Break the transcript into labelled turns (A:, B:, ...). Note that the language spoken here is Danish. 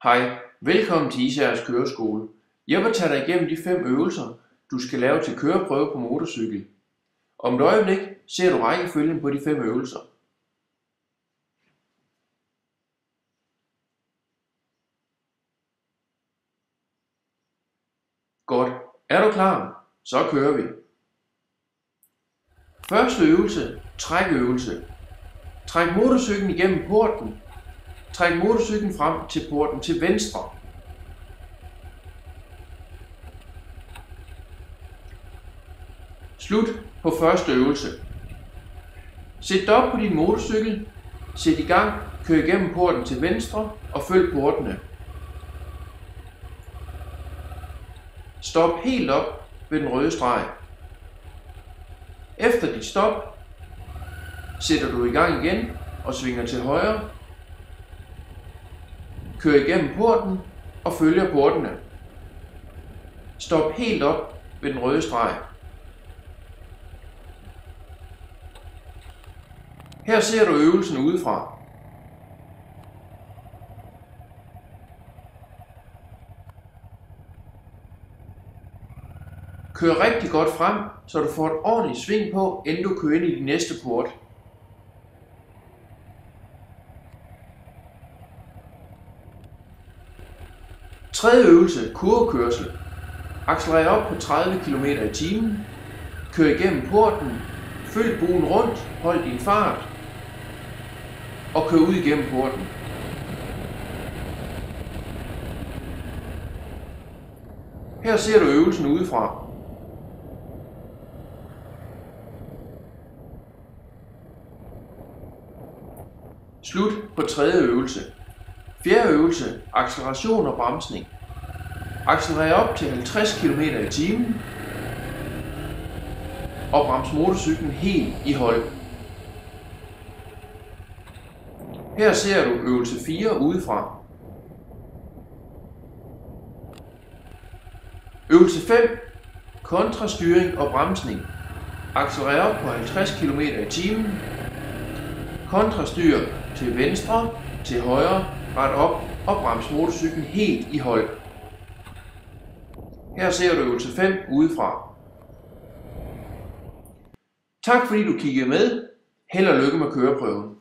A: Hej, velkommen til Isagers Køreskole. Jeg vil tage dig igennem de 5 øvelser, du skal lave til køreprøve på motorcykel. Om et øjeblik ser du rækkefølgen på de 5 øvelser. Godt. Er du klar? Så kører vi. Første øvelse, trækøvelse. Træk motorcyklen igennem porten. Træk motorcyklen frem til porten til venstre. Slut på første øvelse. Sæt dig op på din motorcykel. Sæt i gang. Kør igennem porten til venstre og følg portene. Stop helt op ved den røde streg. Efter dit stop sætter du i gang igen og svinger til højre. Kør igennem porten og følger portene. Stop helt op ved den røde streg. Her ser du øvelsen udefra. Kør rigtig godt frem, så du får et ordentligt sving på, inden du kører ind i din næste port. Tredje øvelse, kurvekørsel. Accelerer op på 30 km/t. Kør igennem porten. Følg buen rundt. Hold din fart. Og kør ud igennem porten. Her ser du øvelsen udefra. Slut på tredje øvelse. Fjerde øvelse, acceleration og bremsning. Accelerer op til 50 km/t. Og brems motorcyklen helt i hold. Her ser du øvelse 4 udefra. Øvelse 5, kontrastyring og bremsning. Accelerer op på 50 km/t. Kontrastyr til venstre, til højre, ret op og brems motorcyklen helt i hold. Her ser du øvelse 5 udefra. Tak fordi du kiggede med. Held og lykke med køreprøven.